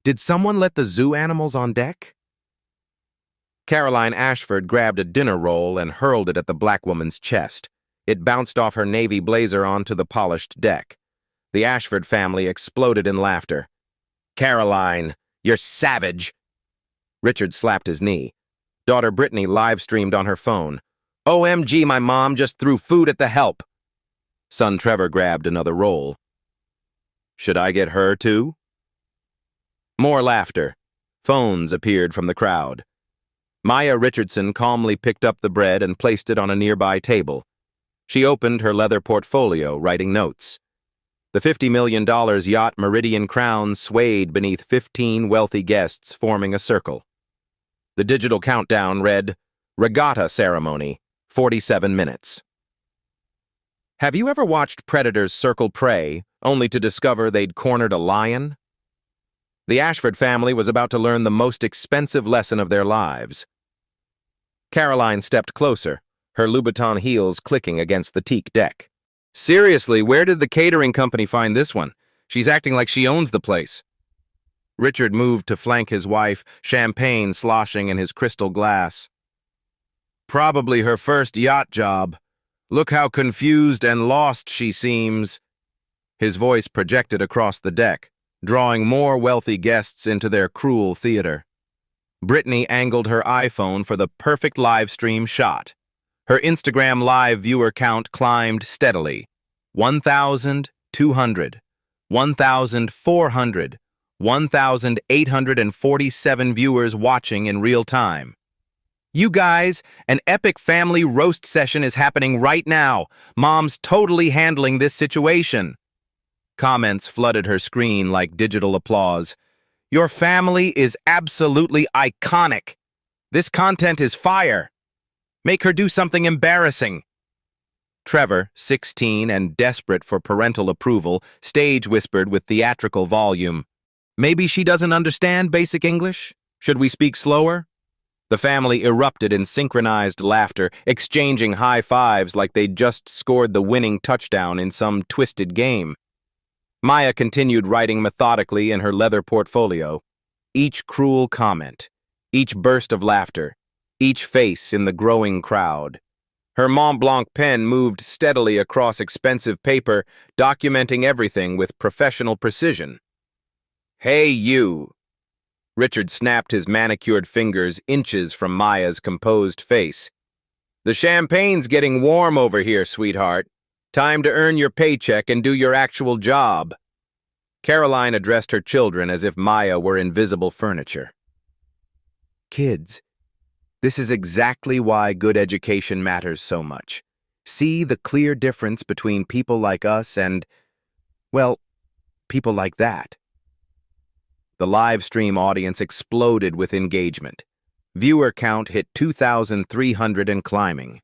Did someone let the zoo animals on deck? Caroline Ashford grabbed a dinner roll and hurled it at the black woman's chest. It bounced off her navy blazer onto the polished deck. The Ashford family exploded in laughter. "Caroline, you're savage!" Richard slapped his knee. Daughter Brittany live-streamed on her phone. "OMG, my mom just threw food at the help." Son Trevor grabbed another roll. "Should I get her too?" More laughter. Phones appeared from the crowd. Maya Richardson calmly picked up the bread and placed it on a nearby table. She opened her leather portfolio, writing notes. The $50 million Yacht Meridian crown swayed beneath 15 wealthy guests forming a circle. The digital countdown read, "Regatta ceremony, 47 minutes." Have you ever watched predators circle prey, only to discover they'd cornered a lion? The Ashford family was about to learn the most expensive lesson of their lives. Caroline stepped closer, her Louboutin heels clicking against the teak deck. "Seriously, where did the catering company find this one? She's acting like she owns the place." Richard moved to flank his wife, champagne sloshing in his crystal glass. "Probably her first yacht job. Look how confused and lost she seems." His voice projected across the deck, drawing more wealthy guests into their cruel theater. Brittany angled her iPhone for the perfect live stream shot. Her Instagram live viewer count climbed steadily. 1,200, 1,400, 1,847 viewers watching in real time. "You guys, an epic family roast session is happening right now. Mom's totally handling this situation." Comments flooded her screen like digital applause. "Your family is absolutely iconic. This content is fire. Make her do something embarrassing." Trevor, 16 and desperate for parental approval, stage whispered with theatrical volume, "Maybe she doesn't understand basic English? Should we speak slower?" The family erupted in synchronized laughter, exchanging high fives like they'd just scored the winning touchdown in some twisted game. Maya continued writing methodically in her leather portfolio. Each cruel comment, each burst of laughter, each face in the growing crowd. Her Mont Blanc pen moved steadily across expensive paper, documenting everything with professional precision. "Hey, you!" Richard snapped his manicured fingers inches from Maya's composed face. "The champagne's getting warm over here, sweetheart. Time to earn your paycheck and do your actual job." Caroline addressed her children as if Maya were invisible furniture. "Kids, this is exactly why good education matters so much. See the clear difference between people like us and, well, people like that." The live stream audience exploded with engagement. Viewer count hit 2,300 and climbing.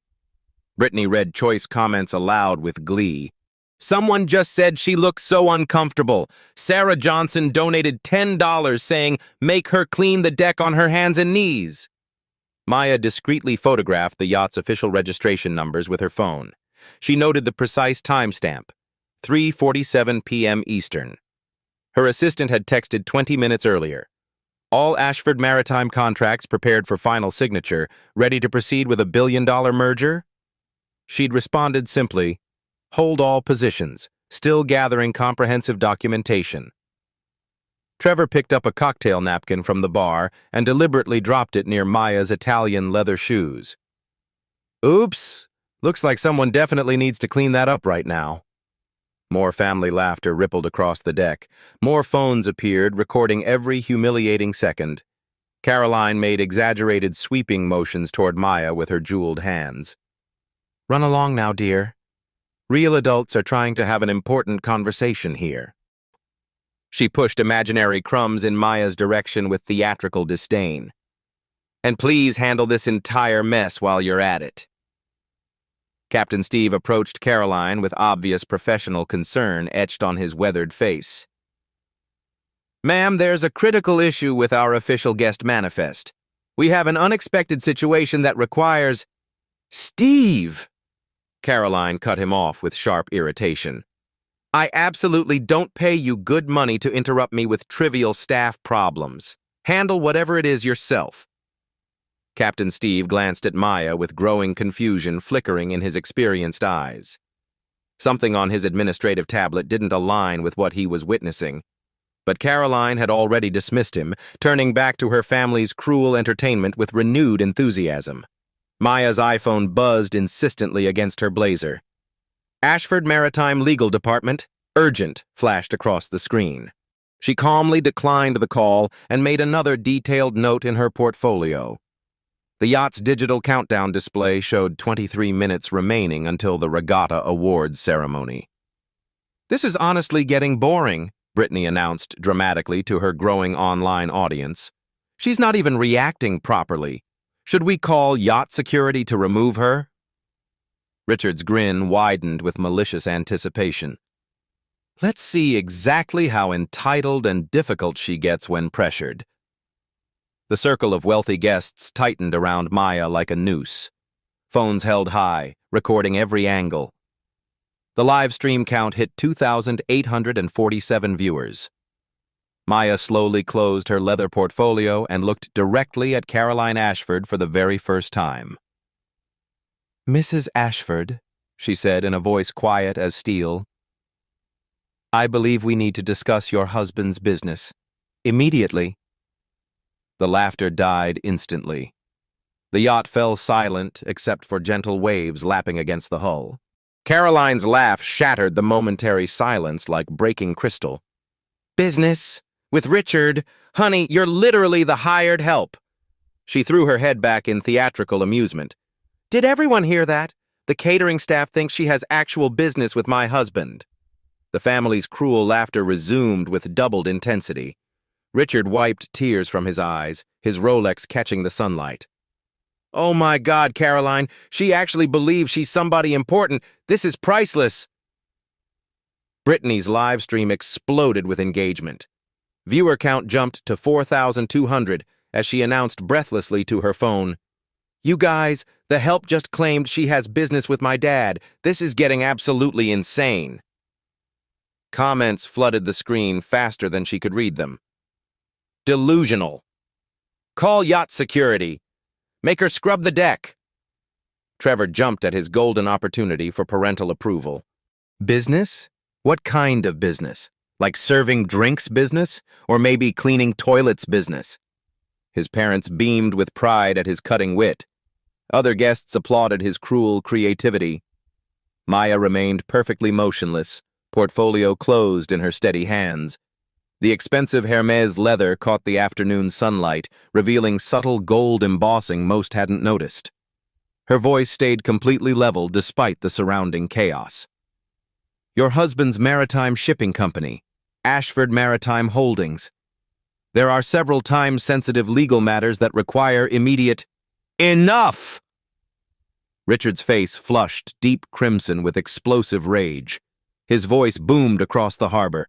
Brittany read choice comments aloud with glee. "Someone just said she looks so uncomfortable. Sarah Johnson donated $10 saying, 'Make her clean the deck on her hands and knees.'" Maya discreetly photographed the yacht's official registration numbers with her phone. She noted the precise timestamp, 3:47 p.m. Eastern. Her assistant had texted 20 minutes earlier. "All Ashford Maritime contracts prepared for final signature, ready to proceed with a billion-dollar merger?" She'd responded simply, "Hold all positions, still gathering comprehensive documentation." Trevor picked up a cocktail napkin from the bar and deliberately dropped it near Maya's Italian leather shoes. "Oops, looks like someone definitely needs to clean that up right now." More family laughter rippled across the deck. More phones appeared, recording every humiliating second. Caroline made exaggerated sweeping motions toward Maya with her jeweled hands. "Run along now, dear. Real adults are trying to have an important conversation here." She pushed imaginary crumbs in Maya's direction with theatrical disdain. "And please handle this entire mess while you're at it." Captain Steve approached Caroline with obvious professional concern etched on his weathered face. "Ma'am, there's a critical issue with our official guest manifest. We have an unexpected situation that requires—" "Steve!" Caroline cut him off with sharp irritation. I absolutely don't pay you good money to interrupt me with trivial staff problems. Handle whatever it is yourself. Captain Steve glanced at Maya with growing confusion flickering in his experienced eyes. Something on his administrative tablet didn't align with what he was witnessing, but Caroline had already dismissed him, turning back to her family's cruel entertainment with renewed enthusiasm. Maya's iPhone buzzed insistently against her blazer. Ashford Maritime Legal Department, urgent, flashed across the screen. She calmly declined the call and made another detailed note in her portfolio. The yacht's digital countdown display showed 23 minutes remaining until the regatta awards ceremony. "This is honestly getting boring," Brittany announced dramatically to her growing online audience. "She's not even reacting properly. Should we call yacht security to remove her?" Richard's grin widened with malicious anticipation. Let's see exactly how entitled and difficult she gets when pressured. The circle of wealthy guests tightened around Maya like a noose. Phones held high, recording every angle. The live stream count hit 2,847 viewers. Maya slowly closed her leather portfolio and looked directly at Caroline Ashford for the very first time. "Mrs. Ashford," she said in a voice quiet as steel, "I believe we need to discuss your husband's business. Immediately." The laughter died instantly. The yacht fell silent except for gentle waves lapping against the hull. Caroline's laugh shattered the momentary silence like breaking crystal. "Business? With Richard? Honey, you're literally the hired help." She threw her head back in theatrical amusement. "Did everyone hear that? The catering staff thinks she has actual business with my husband." The family's cruel laughter resumed with doubled intensity. Richard wiped tears from his eyes, his Rolex catching the sunlight. "Oh my God, Caroline, she actually believes she's somebody important. This is priceless." Brittany's live stream exploded with engagement. Viewer count jumped to 4,200 as she announced breathlessly to her phone, "You guys, the help just claimed she has business with my dad. This is getting absolutely insane." Comments flooded the screen faster than she could read them. "Delusional. Call yacht security. Make her scrub the deck." Trevor jumped at his golden opportunity for parental approval. "Business? What kind of business? Like serving drinks business? Or maybe cleaning toilets business?" His parents beamed with pride at his cutting wit. Other guests applauded his cruel creativity. Maya remained perfectly motionless, portfolio closed in her steady hands. The expensive Hermes leather caught the afternoon sunlight, revealing subtle gold embossing most hadn't noticed. Her voice stayed completely level despite the surrounding chaos. "Your husband's maritime shipping company, Ashford Maritime Holdings. There are several time-sensitive legal matters that require immediate—" "Enough!" Richard's face flushed deep crimson with explosive rage. His voice boomed across the harbor.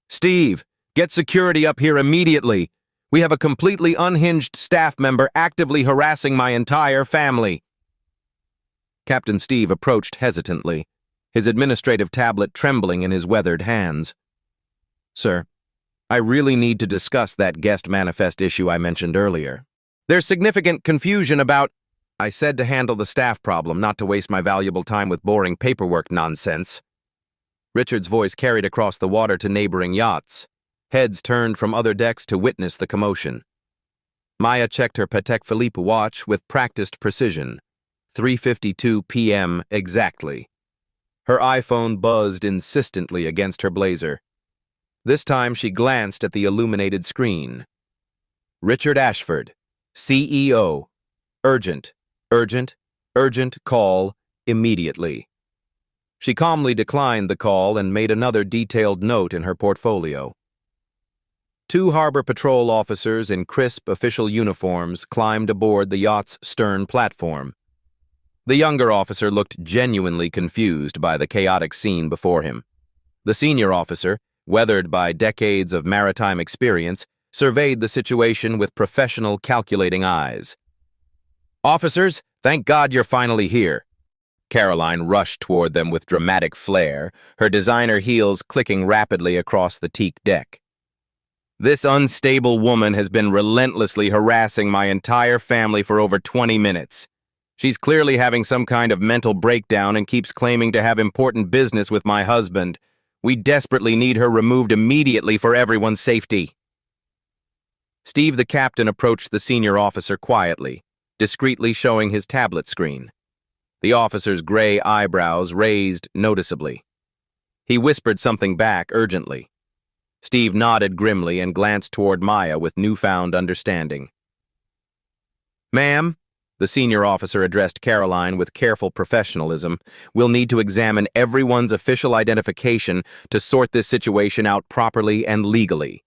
"Steve, get security up here immediately. We have a completely unhinged staff member actively harassing my entire family." Captain Steve approached hesitantly, his administrative tablet trembling in his weathered hands. "Sir, I really need to discuss that guest manifest issue I mentioned earlier. There's significant confusion about—" "I said to handle the staff problem, not to waste my valuable time with boring paperwork nonsense." Richard's voice carried across the water to neighboring yachts. Heads turned from other decks to witness the commotion. Maya checked her Patek Philippe watch with practiced precision. 3:52 p.m. exactly. Her iPhone buzzed insistently against her blazer. This time she glanced at the illuminated screen. "Richard Ashford, CEO. Urgent, urgent, urgent call immediately." She calmly declined the call and made another detailed note in her portfolio. 2 harbor patrol officers in crisp official uniforms climbed aboard the yacht's stern platform. The younger officer looked genuinely confused by the chaotic scene before him. The senior officer, weathered by decades of maritime experience, surveyed the situation with professional, calculating eyes. "Officers, thank God you're finally here. Caroline rushed toward them with dramatic flair, her designer heels clicking rapidly across the teak deck. This unstable woman has been relentlessly harassing my entire family for over 20 minutes. She's clearly having some kind of mental breakdown and keeps claiming to have important business with my husband. We desperately need her removed immediately for everyone's safety. Steve the captain approached the senior officer quietly, discreetly showing his tablet screen. The officer's gray eyebrows raised noticeably. He whispered something back urgently. Steve nodded grimly and glanced toward Maya with newfound understanding. "Ma'am," the senior officer addressed Caroline with careful professionalism, "we'll need to examine everyone's official identification to sort this situation out properly and legally."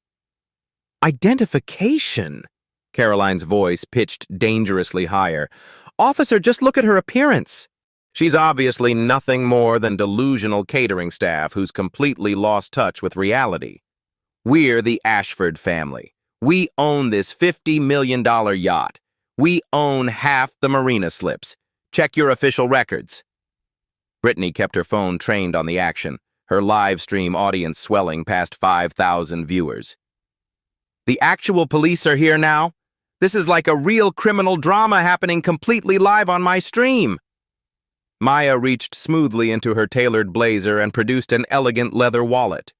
"Identification?" Caroline's voice pitched dangerously higher. "Officer, just look at her appearance." She's obviously nothing more than delusional catering staff who's completely lost touch with reality. We're the Ashford family. We own this $50 million yacht. We own half the marina slips. Check your official records. Brittany kept her phone trained on the action, her live stream audience swelling past 5,000 viewers. "The actual police are here now? This is like a real criminal drama happening completely live on my stream." Maya reached smoothly into her tailored blazer and produced an elegant leather wallet.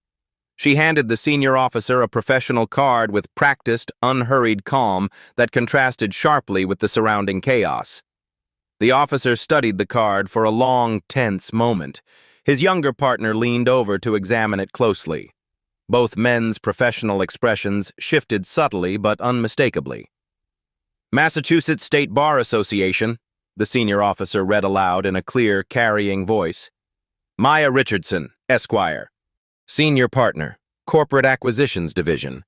She handed the senior officer a professional card with practiced, unhurried calm that contrasted sharply with the surrounding chaos. The officer studied the card for a long, tense moment. His younger partner leaned over to examine it closely. Both men's professional expressions shifted subtly but unmistakably. "Massachusetts State Bar Association," the senior officer read aloud in a clear, carrying voice. "Maya Richardson, Esquire. Senior Partner, Corporate Acquisitions Division,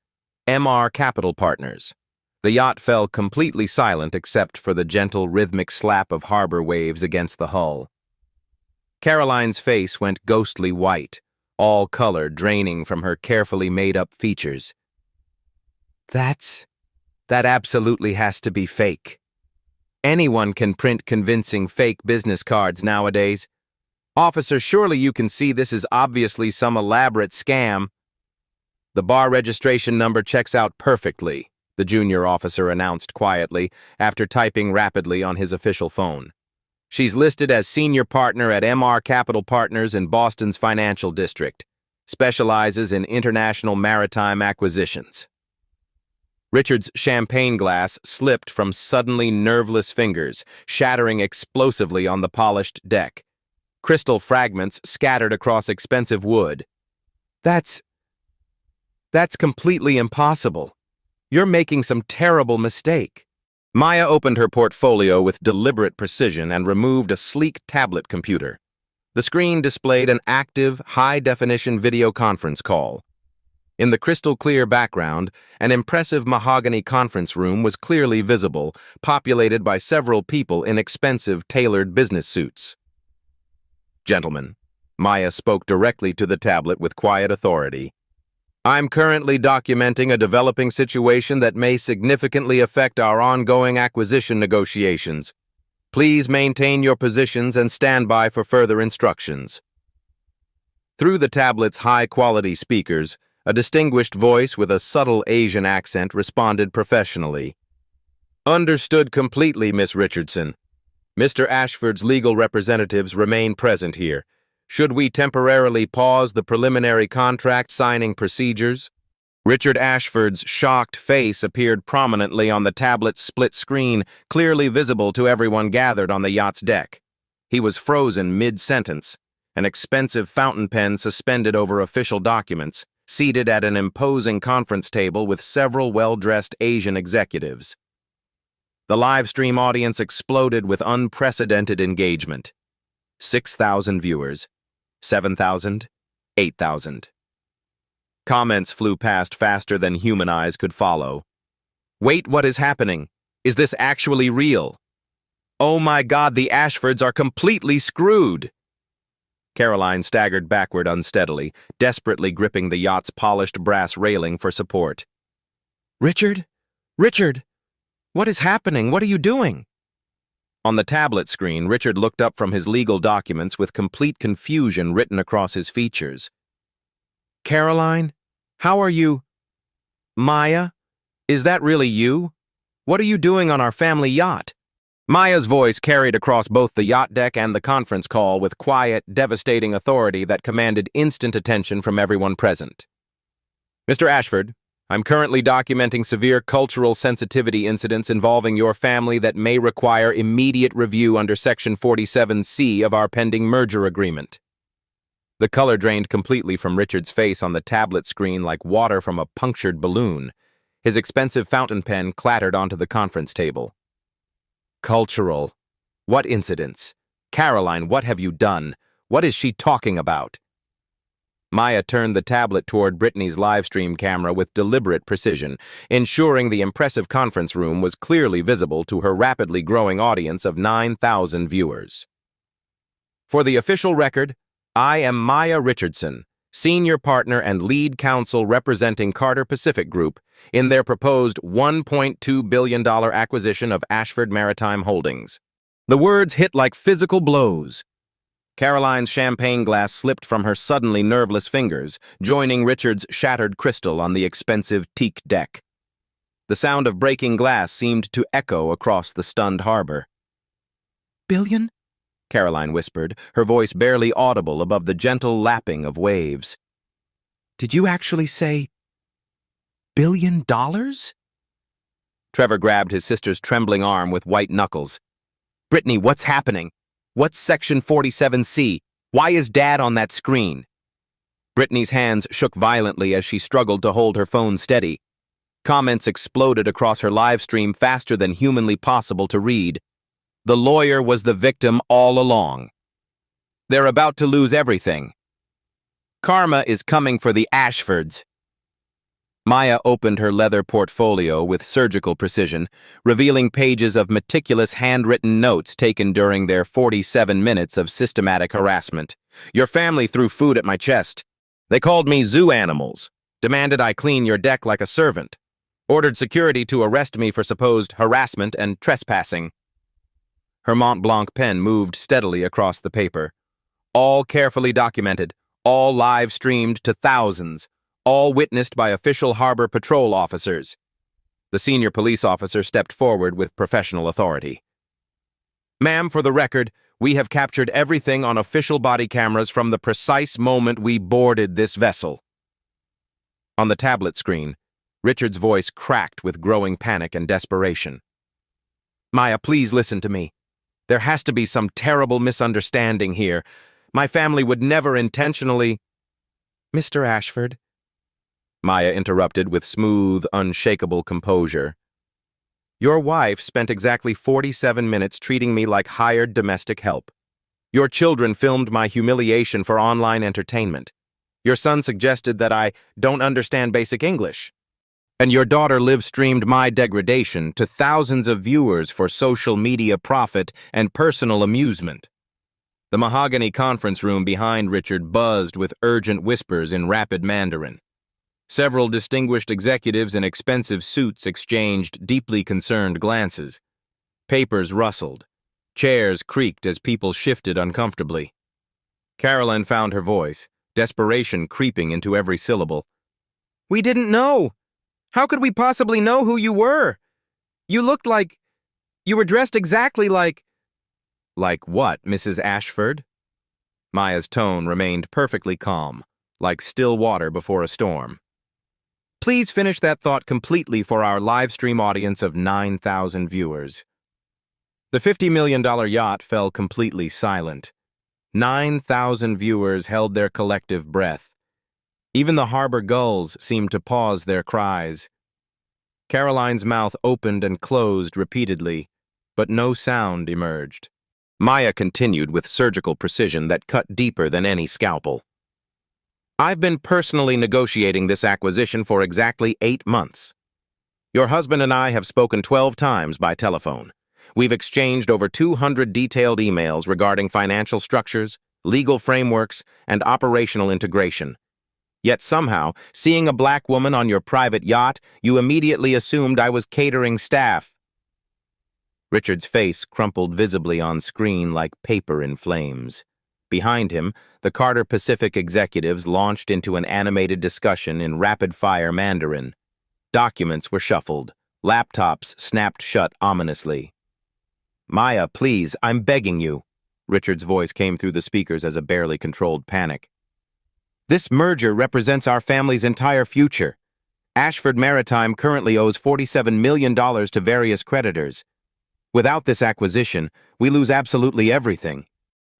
MR Capital Partners." The yacht fell completely silent except for the gentle rhythmic slap of harbor waves against the hull. Caroline's face went ghostly white, all color draining from her carefully made-up features. That absolutely has to be fake. Anyone can print convincing fake business cards nowadays. Officer, surely you can see this is obviously some elaborate scam. "The bar registration number checks out perfectly," the junior officer announced quietly after typing rapidly on his official phone. "She's listed as senior partner at MR Capital Partners in Boston's financial district. Specializes in international maritime acquisitions." Richard's champagne glass slipped from suddenly nerveless fingers, shattering explosively on the polished deck. Crystal fragments scattered across expensive wood. That's completely impossible. You're making some terrible mistake." Maya opened her portfolio with deliberate precision and removed a sleek tablet computer. The screen displayed an active, high-definition video conference call. In the crystal-clear background, an impressive mahogany conference room was clearly visible, populated by several people in expensive, tailored business suits. "Gentlemen," Maya spoke directly to the tablet with quiet authority, "I'm currently documenting a developing situation that may significantly affect our ongoing acquisition negotiations. Please maintain your positions and stand by for further instructions." Through the tablet's high-quality speakers, a distinguished voice with a subtle Asian accent responded professionally. "Understood completely, Miss Richardson. Mr. Ashford's legal representatives remain present here. Should we temporarily pause the preliminary contract signing procedures?" Richard Ashford's shocked face appeared prominently on the tablet's split screen, clearly visible to everyone gathered on the yacht's deck. He was frozen mid-sentence, an expensive fountain pen suspended over official documents, seated at an imposing conference table with several well-dressed Asian executives. The live stream audience exploded with unprecedented engagement. 6,000 viewers, 7,000, 8,000. Comments flew past faster than human eyes could follow. "Wait, what is happening? Is this actually real? Oh my God, the Ashfords are completely screwed!" Caroline staggered backward unsteadily, desperately gripping the yacht's polished brass railing for support. "Richard? Richard! What is happening? What are you doing?" On the tablet screen, Richard looked up from his legal documents with complete confusion written across his features. Caroline? How are you? Maya? Is that really you? What are you doing on our family yacht? Maya's voice carried across both the yacht deck and the conference call with quiet, devastating authority that commanded instant attention from everyone present. Mr. Ashford, I'm currently documenting severe cultural sensitivity incidents involving your family that may require immediate review under Section 47C of our pending merger agreement. The color drained completely from Richard's face on the tablet screen like water from a punctured balloon. His expensive fountain pen clattered onto the conference table. Cultural. What incidents? Caroline, what have you done? What is she talking about? Maya turned the tablet toward Brittany's livestream camera with deliberate precision, ensuring the impressive conference room was clearly visible to her rapidly growing audience of 9,000 viewers. For the official record, I am Maya Richardson, senior partner and lead counsel representing Carter Pacific Group in their proposed $1.2 billion acquisition of Ashford Maritime Holdings. The words hit like physical blows. Caroline's champagne glass slipped from her suddenly nerveless fingers, joining Richard's shattered crystal on the expensive teak deck. The sound of breaking glass seemed to echo across the stunned harbor. "Billion?" Caroline whispered, her voice barely audible above the gentle lapping of waves. "Did you actually say $1 billion?" Trevor grabbed his sister's trembling arm with white knuckles. "Brittany, what's happening? What's Section 47C? Why is Dad on that screen?" Brittany's hands shook violently as she struggled to hold her phone steady. Comments exploded across her live stream faster than humanly possible to read. The lawyer was the victim all along. They're about to lose everything. Karma is coming for the Ashfords. Maya opened her leather portfolio with surgical precision, revealing pages of meticulous handwritten notes taken during their 47 minutes of systematic harassment. Your family threw food at my chest. They called me zoo animals, demanded I clean your deck like a servant, ordered security to arrest me for supposed harassment and trespassing. Her Mont Blanc pen moved steadily across the paper. All carefully documented, all live-streamed to thousands, all witnessed by official harbor patrol officers. The senior police officer stepped forward with professional authority. "Ma'am, for the record, we have captured everything on official body cameras from the precise moment we boarded this vessel." On the tablet screen, Richard's voice cracked with growing panic and desperation. "Maya, please listen to me. There has to be some terrible misunderstanding here. My family would never intentionally—" "Mr. Ashford," Maya interrupted with smooth, unshakable composure. "Your wife spent exactly 47 minutes treating me like hired domestic help. Your children filmed my humiliation for online entertainment. Your son suggested that I don't understand basic English. And your daughter live-streamed my degradation to thousands of viewers for social media profit and personal amusement." The mahogany conference room behind Richard buzzed with urgent whispers in rapid Mandarin. Several distinguished executives in expensive suits exchanged deeply concerned glances. Papers rustled. Chairs creaked as people shifted uncomfortably. Caroline found her voice, desperation creeping into every syllable. "We didn't know. How could we possibly know who you were? You looked like... You were dressed exactly like..." "Like what, Mrs. Ashford?" Maya's tone remained perfectly calm, like still water before a storm. Please finish that thought completely for our live stream audience of 9,000 viewers. The $50 million yacht fell completely silent. 9,000 viewers held their collective breath. Even the harbor gulls seemed to pause their cries. Caroline's mouth opened and closed repeatedly, but no sound emerged. Maya continued with surgical precision that cut deeper than any scalpel. "I've been personally negotiating this acquisition for exactly 8 months. Your husband and I have spoken 12 times by telephone. We've exchanged over 200 detailed emails regarding financial structures, legal frameworks, and operational integration. Yet somehow, seeing a black woman on your private yacht, you immediately assumed I was catering staff." Richard's face crumpled visibly on screen like paper in flames. Behind him, the Carter Pacific executives launched into an animated discussion in rapid-fire Mandarin. Documents were shuffled. Laptops snapped shut ominously. "Maya, please, I'm begging you." Richard's voice came through the speakers as a barely controlled panic. "This merger represents our family's entire future. Ashford Maritime currently owes $47 million to various creditors. Without this acquisition, we lose absolutely everything.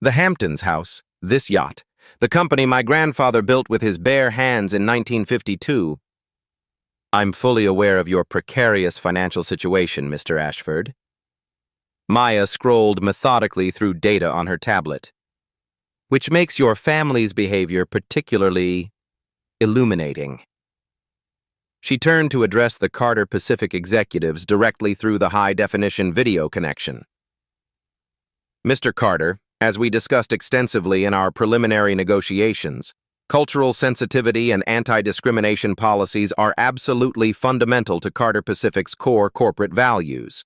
The Hamptons house, this yacht, the company my grandfather built with his bare hands in 1952. I'm fully aware of your precarious financial situation, Mr. Ashford." Maya scrolled methodically through data on her tablet. "Which makes your family's behavior particularly illuminating." She turned to address the Carter Pacific executives directly through the high-definition video connection. "Mr. Carter, as we discussed extensively in our preliminary negotiations, cultural sensitivity and anti-discrimination policies are absolutely fundamental to Carter Pacific's core corporate values.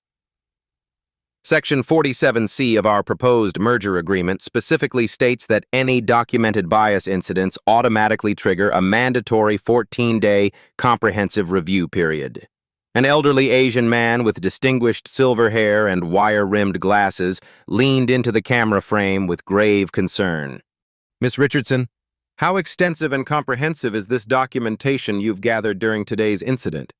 Section 47C of our proposed merger agreement specifically states that any documented bias incidents automatically trigger a mandatory 14-day comprehensive review period." An elderly Asian man with distinguished silver hair and wire-rimmed glasses leaned into the camera frame with grave concern. "Miss Richardson, how extensive and comprehensive is this documentation you've gathered during today's incident?"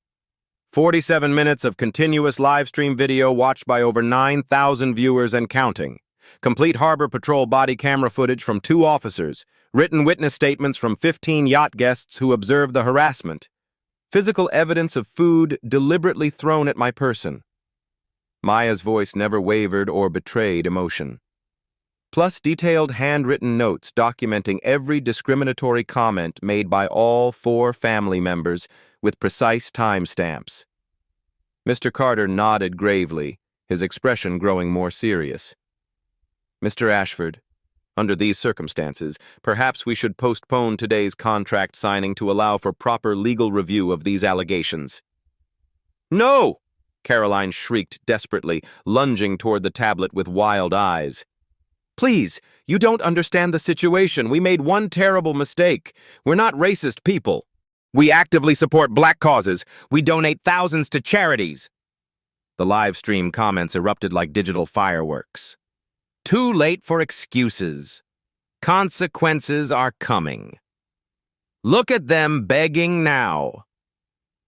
47 minutes of continuous live-stream video watched by over 9,000 viewers and counting. Complete Harbor Patrol body camera footage from 2 officers. Written witness statements from 15 yacht guests who observed the harassment. Physical evidence of food deliberately thrown at my person. Maya's voice never wavered or betrayed emotion. Plus detailed handwritten notes documenting every discriminatory comment made by all 4 family members with precise timestamps. Mr. Carter nodded gravely, his expression growing more serious. "Mr. Ashford, under these circumstances, perhaps we should postpone today's contract signing to allow for proper legal review of these allegations." "No!" Caroline shrieked desperately, lunging toward the tablet with wild eyes. "Please, you don't understand the situation. We made one terrible mistake. We're not racist people. We actively support black causes. We donate thousands to charities." The live stream comments erupted like digital fireworks. "Too late for excuses. Consequences are coming. Look at them begging now."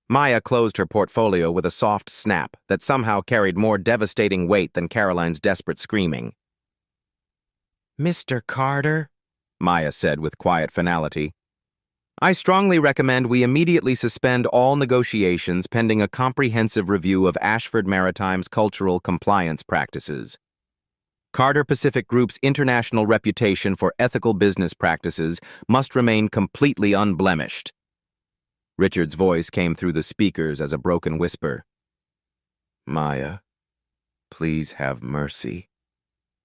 Maya closed her portfolio with a soft snap that somehow carried more devastating weight than Caroline's desperate screaming. "Mr. Carter," Maya said with quiet finality, "I strongly recommend we immediately suspend all negotiations pending a comprehensive review of Ashford Maritime's cultural compliance practices. Carter Pacific Group's international reputation for ethical business practices must remain completely unblemished." Richard's voice came through the speakers as a broken whisper. "Maya, please have mercy.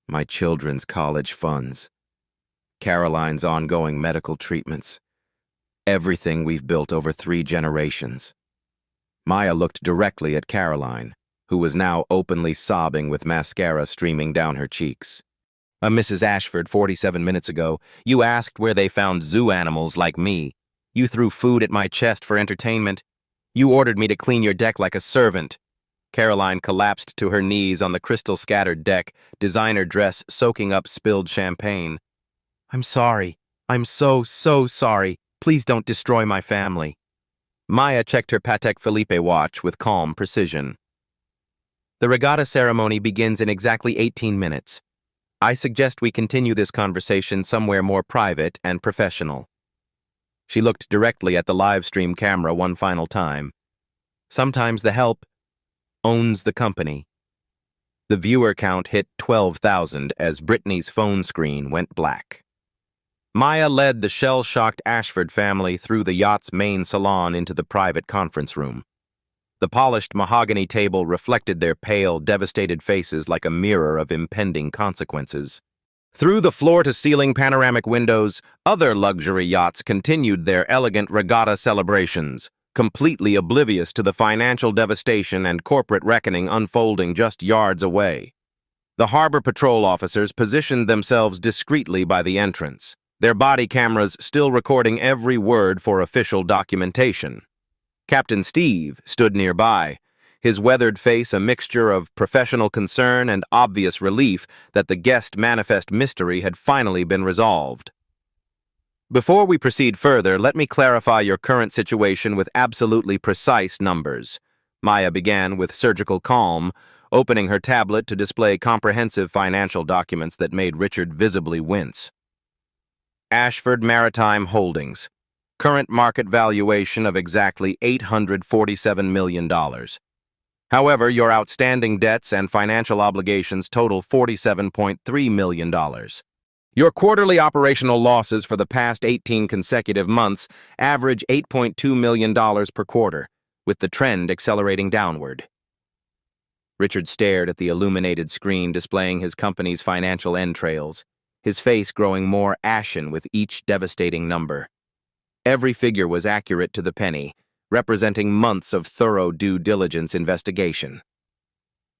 My children's college funds, Caroline's ongoing medical treatments, everything we've built over 3 generations." Maya looked directly at Caroline, who was now openly sobbing with mascara streaming down her cheeks. "Mrs. Ashford, 47 minutes ago, you asked where they found zoo animals like me. You threw food at my chest for entertainment. You ordered me to clean your deck like a servant." Caroline collapsed to her knees on the crystal-scattered deck, designer dress soaking up spilled champagne. "I'm sorry. I'm so sorry. Please don't destroy my family." Maya checked her Patek Philippe watch with calm precision. "The regatta ceremony begins in exactly 18 minutes. I suggest we continue this conversation somewhere more private and professional." She looked directly at the live stream camera one final time. "Sometimes the help owns the company." The viewer count hit 12,000 as Brittany's phone screen went black. Maya led the shell-shocked Ashford family through the yacht's main salon into the private conference room. The polished mahogany table reflected their pale, devastated faces like a mirror of impending consequences. Through the floor-to-ceiling panoramic windows, other luxury yachts continued their elegant regatta celebrations. completely oblivious to the financial devastation and corporate reckoning unfolding just yards away. The harbor patrol officers positioned themselves discreetly by the entrance, their body cameras still recording every word for official documentation. Captain Steve stood nearby, his weathered face a mixture of professional concern and obvious relief that the guest manifest mystery had finally been resolved. Before we proceed further, let me clarify your current situation with absolutely precise numbers. Maya began with surgical calm, opening her tablet to display comprehensive financial documents that made Richard visibly wince. Ashford Maritime Holdings. Current market valuation of exactly $847 million. However, your outstanding debts and financial obligations total $47.3 million. Your quarterly operational losses for the past 18 consecutive months average $8.2 million per quarter, with the trend accelerating downward. Richard stared at the illuminated screen displaying his company's financial entrails, his face growing more ashen with each devastating number. Every figure was accurate to the penny, representing months of thorough due diligence investigation.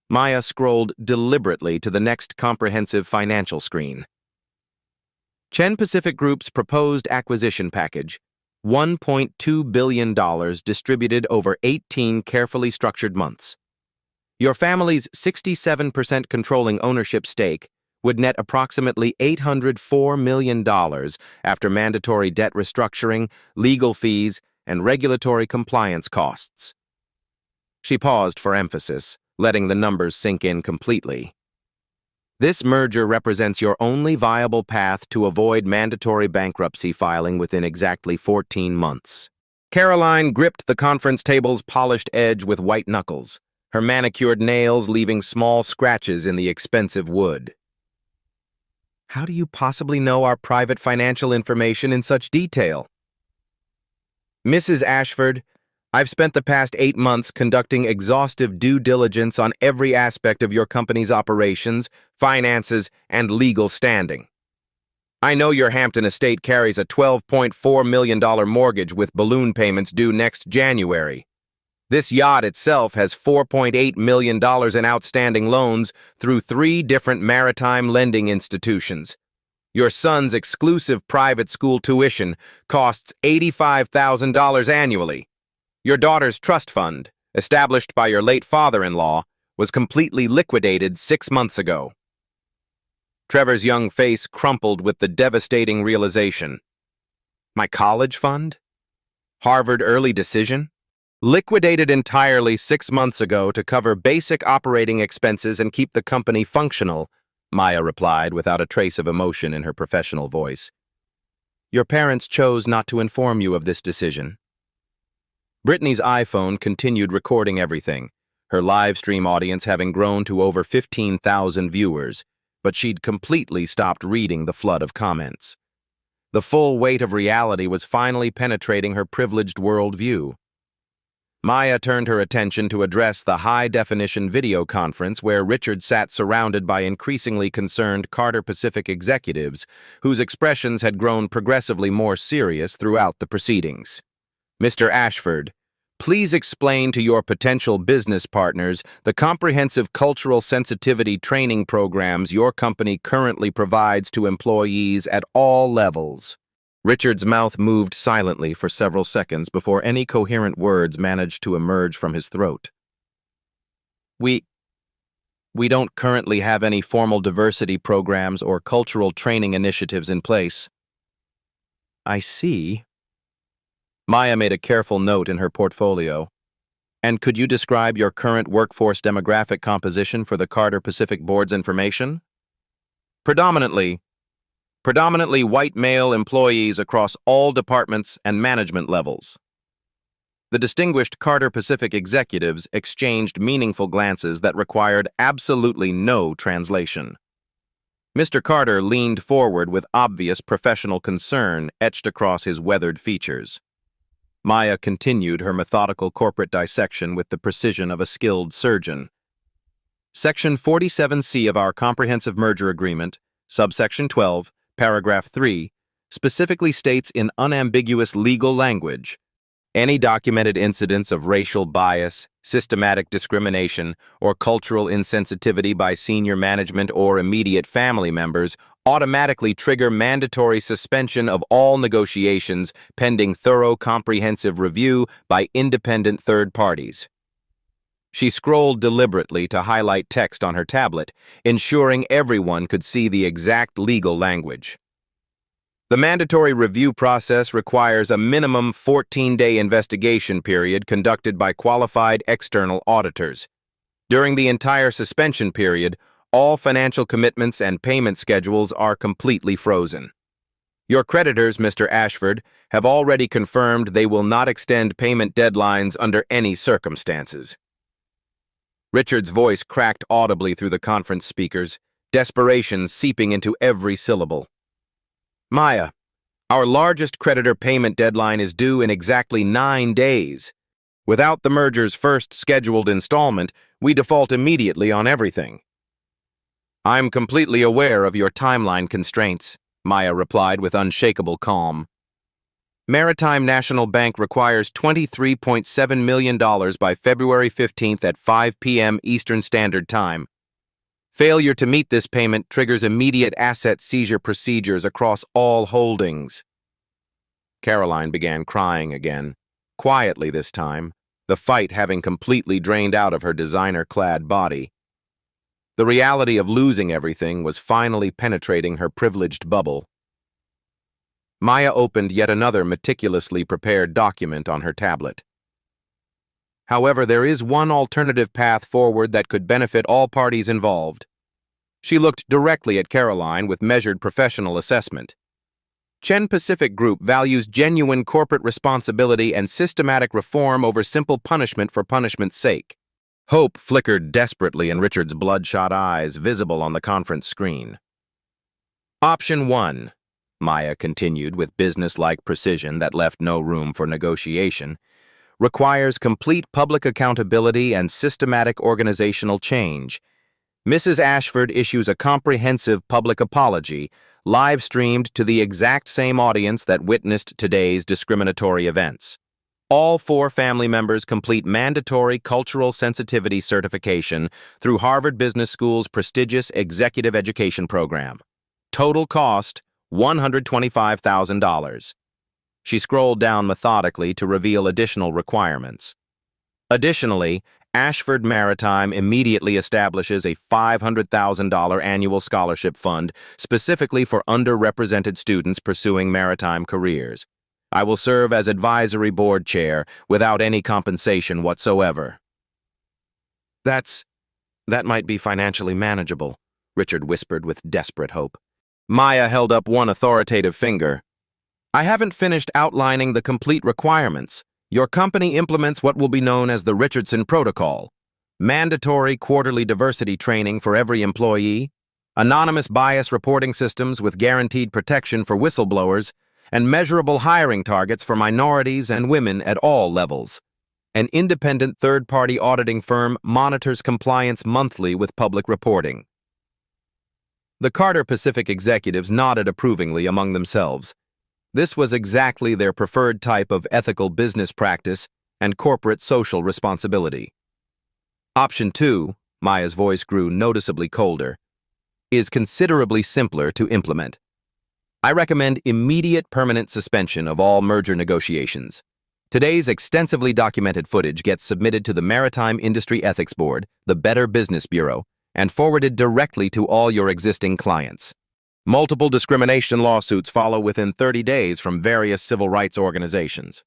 Maya scrolled deliberately to the next comprehensive financial screen. Chen Pacific Group's proposed acquisition package, $1.2 billion distributed over 18 carefully structured months. Your family's 67% controlling ownership stake would net approximately $804 million after mandatory debt restructuring, legal fees, and regulatory compliance costs. She paused for emphasis, letting the numbers sink in completely. This merger represents your only viable path to avoid mandatory bankruptcy filing within exactly 14 months. Caroline gripped the conference table's polished edge with white knuckles, her manicured nails leaving small scratches in the expensive wood. How do you possibly know our private financial information in such detail? Mrs. Ashford, I've spent the past 8 months conducting exhaustive due diligence on every aspect of your company's operations, finances, and legal standing. I know your Hampton estate carries a $12.4 million mortgage with balloon payments due next January. This yacht itself has $4.8 million in outstanding loans through 3 different maritime lending institutions. Your son's exclusive private school tuition costs $85,000 annually. Your daughter's trust fund, established by your late father-in-law, was completely liquidated 6 months ago. Trevor's young face crumpled with the devastating realization. My college fund? Harvard early decision? Liquidated entirely 6 months ago to cover basic operating expenses and keep the company functional, Maya replied without a trace of emotion in her professional voice. Your parents chose not to inform you of this decision. Brittany's iPhone continued recording everything, her live stream audience having grown to over 15,000 viewers, but she'd completely stopped reading the flood of comments. The full weight of reality was finally penetrating her privileged worldview. Maya turned her attention to address the high-definition video conference where Richard sat surrounded by increasingly concerned Carter Pacific executives whose expressions had grown progressively more serious throughout the proceedings. Mr. Ashford, please explain to your potential business partners the comprehensive cultural sensitivity training programs your company currently provides to employees at all levels. Richard's mouth moved silently for several seconds before any coherent words managed to emerge from his throat. We don't currently have any formal diversity programs or cultural training initiatives in place. I see. Maya made a careful note in her portfolio. And could you describe your current workforce demographic composition for the Carter Pacific Board's information? Predominantly white male employees across all departments and management levels. The distinguished Carter Pacific executives exchanged meaningful glances that required absolutely no translation. Mr. Carter leaned forward with obvious professional concern etched across his weathered features. Maya continued her methodical corporate dissection with the precision of a skilled surgeon. Section 47C of our Comprehensive Merger Agreement, subsection 12, paragraph 3, specifically states in unambiguous legal language, Any documented incidents of racial bias, systematic discrimination, or cultural insensitivity by senior management or immediate family members automatically trigger mandatory suspension of all negotiations pending thorough comprehensive review by independent third parties. She scrolled deliberately to highlight text on her tablet, ensuring everyone could see the exact legal language. The mandatory review process requires a minimum 14-day investigation period conducted by qualified external auditors. During the entire suspension period, all financial commitments and payment schedules are completely frozen. Your creditors, Mr. Ashford, have already confirmed they will not extend payment deadlines under any circumstances. Richard's voice cracked audibly through the conference speakers, desperation seeping into every syllable. Maya, our largest creditor payment deadline is due in exactly 9 days. Without the merger's first scheduled installment, we default immediately on everything. I'm completely aware of your timeline constraints, Maya replied with unshakable calm. Maritime National Bank requires $23.7 million by February 15th at 5 p.m. Eastern Standard Time. Failure to meet this payment triggers immediate asset seizure procedures across all holdings. Caroline began crying again, quietly this time, the fight having completely drained out of her designer-clad body. The reality of losing everything was finally penetrating her privileged bubble. Maya opened yet another meticulously prepared document on her tablet. However, there is one alternative path forward that could benefit all parties involved. She looked directly at Caroline with measured professional assessment. Chen Pacific Group values genuine corporate responsibility and systematic reform over simple punishment for punishment's sake. Hope flickered desperately in Richard's bloodshot eyes, visible on the conference screen. Option 1, Maya continued with business-like precision that left no room for negotiation, requires complete public accountability and systematic organizational change. Mrs. Ashford issues a comprehensive public apology, live-streamed to the exact same audience that witnessed today's discriminatory events. All 4 family members complete mandatory cultural sensitivity certification through Harvard Business School's prestigious executive education program. Total cost, $125,000. She scrolled down methodically to reveal additional requirements. Additionally, Ashford Maritime immediately establishes a $500,000 annual scholarship fund specifically for underrepresented students pursuing maritime careers. I will serve as advisory board chair without any compensation whatsoever. That might be financially manageable, Richard whispered with desperate hope. Maya held up one authoritative finger. I haven't finished outlining the complete requirements. Your company implements what will be known as the Richardson Protocol. Mandatory quarterly diversity training for every employee, anonymous bias reporting systems with guaranteed protection for whistleblowers, and measurable hiring targets for minorities and women at all levels. An independent third-party auditing firm monitors compliance monthly with public reporting. The Carter Pacific executives nodded approvingly among themselves. This was exactly their preferred type of ethical business practice and corporate social responsibility. Option 2, Maya's voice grew noticeably colder, is considerably simpler to implement. I recommend immediate permanent suspension of all merger negotiations. Today's extensively documented footage gets submitted to the Maritime Industry Ethics Board, the Better Business Bureau, and forwarded directly to all your existing clients. Multiple discrimination lawsuits follow within 30 days from various civil rights organizations.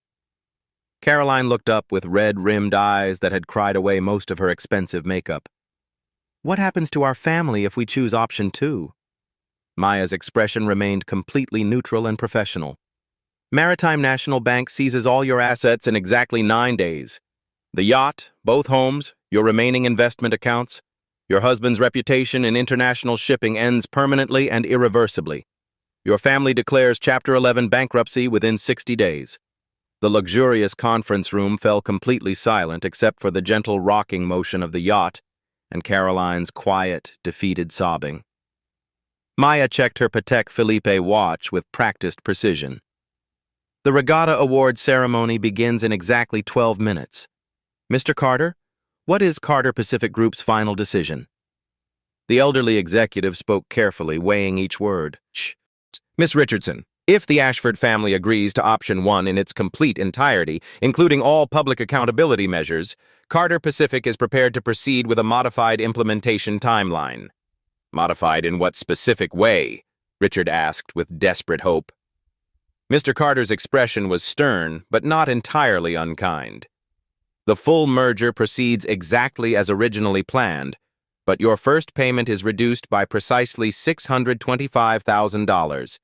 Caroline looked up with red-rimmed eyes that had cried away most of her expensive makeup. What happens to our family if we choose option 2? Maya's expression remained completely neutral and professional. Maritime National Bank seizes all your assets in exactly 9 days. The yacht, both homes, your remaining investment accounts. Your husband's reputation in international shipping ends permanently and irreversibly. Your family declares Chapter 11 bankruptcy within 60 days. The luxurious conference room fell completely silent except for the gentle rocking motion of the yacht and Caroline's quiet, defeated sobbing. Maya checked her Patek Philippe watch with practiced precision. The Regatta Award ceremony begins in exactly 12 minutes. Mr. Carter, what is Carter Pacific Group's final decision? The elderly executive spoke carefully, weighing each word. Shh. Miss Richardson, if the Ashford family agrees to option 1 in its complete entirety, including all public accountability measures, Carter Pacific is prepared to proceed with a modified implementation timeline. Modified in what specific way? Richard asked with desperate hope. Mr. Carter's expression was stern, but not entirely unkind. The full merger proceeds exactly as originally planned, but your first payment is reduced by precisely $625,000,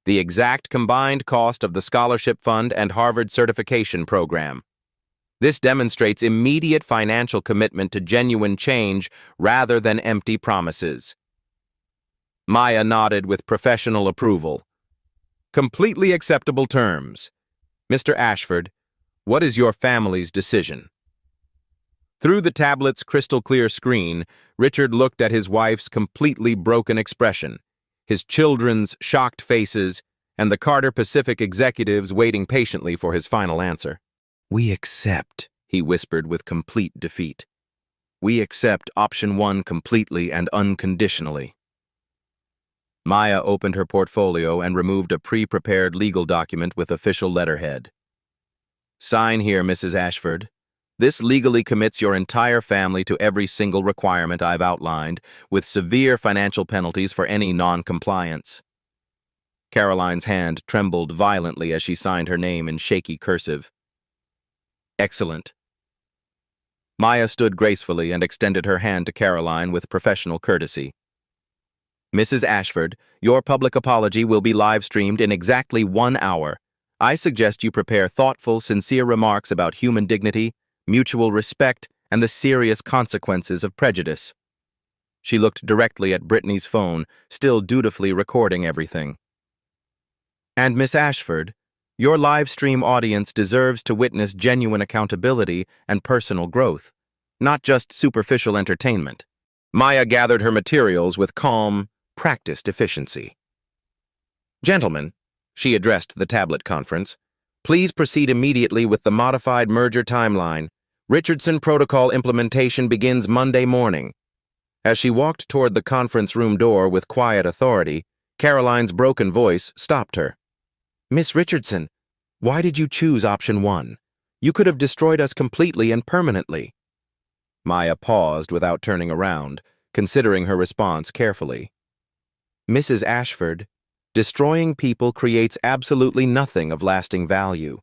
the exact combined cost of the scholarship fund and Harvard certification program. This demonstrates immediate financial commitment to genuine change rather than empty promises. Maya nodded with professional approval. Completely acceptable terms. Mr. Ashford, what is your family's decision? Through the tablet's crystal-clear screen, Richard looked at his wife's completely broken expression, his children's shocked faces, and the Carter Pacific executives waiting patiently for his final answer. We accept, he whispered with complete defeat. We accept option 1 completely and unconditionally. Maya opened her portfolio and removed a pre-prepared legal document with official letterhead. Sign here, Mrs. Ashford. This legally commits your entire family to every single requirement I've outlined, with severe financial penalties for any non-compliance. Caroline's hand trembled violently as she signed her name in shaky cursive. Excellent. Maya stood gracefully and extended her hand to Caroline with professional courtesy. Mrs. Ashford, your public apology will be live-streamed in exactly 1 hour. I suggest you prepare thoughtful, sincere remarks about human dignity, mutual respect, and the serious consequences of prejudice. She looked directly at Brittany's phone, still dutifully recording everything. And Miss Ashford, your live-stream audience deserves to witness genuine accountability and personal growth, not just superficial entertainment. Maya gathered her materials with calm, practiced efficiency. Gentlemen, she addressed the tablet conference, please proceed immediately with the modified merger timeline. Richardson Protocol implementation begins Monday morning. As she walked toward the conference room door with quiet authority, Caroline's broken voice stopped her. Miss Richardson, why did you choose option 1? You could have destroyed us completely and permanently. Maya paused without turning around, considering her response carefully. Mrs. Ashford, destroying people creates absolutely nothing of lasting value.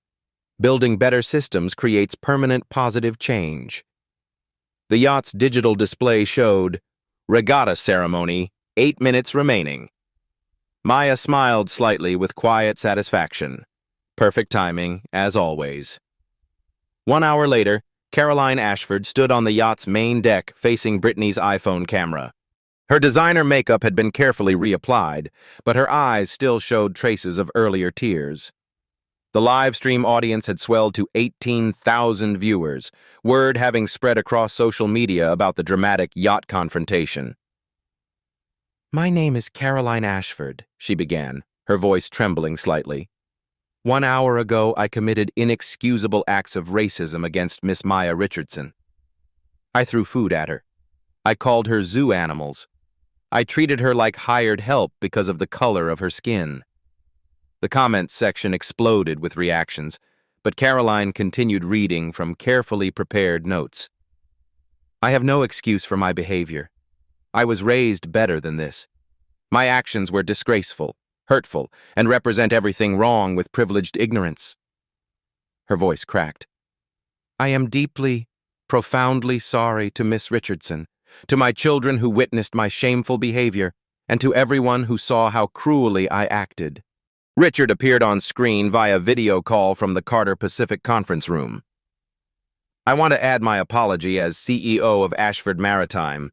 Building better systems creates permanent positive change. The yacht's digital display showed, Regatta ceremony, 8 minutes remaining. Maya smiled slightly with quiet satisfaction. Perfect timing, as always. 1 hour later, Caroline Ashford stood on the yacht's main deck facing Brittany's iPhone camera. Her designer makeup had been carefully reapplied, but her eyes still showed traces of earlier tears. The live stream audience had swelled to 18,000 viewers, word having spread across social media about the dramatic yacht confrontation. My name is Caroline Ashford, she began, her voice trembling slightly. 1 hour ago, I committed inexcusable acts of racism against Miss Maya Richardson. I threw food at her. I called her zoo animals. I treated her like hired help because of the color of her skin. The comments section exploded with reactions, but Caroline continued reading from carefully prepared notes. I have no excuse for my behavior. I was raised better than this. My actions were disgraceful, hurtful, and represent everything wrong with privileged ignorance. Her voice cracked. I am deeply, profoundly sorry to Miss Richardson, to my children who witnessed my shameful behavior, and to everyone who saw how cruelly I acted. Richard appeared on screen via video call from the Carter Pacific conference room. I want to add my apology as CEO of Ashford Maritime.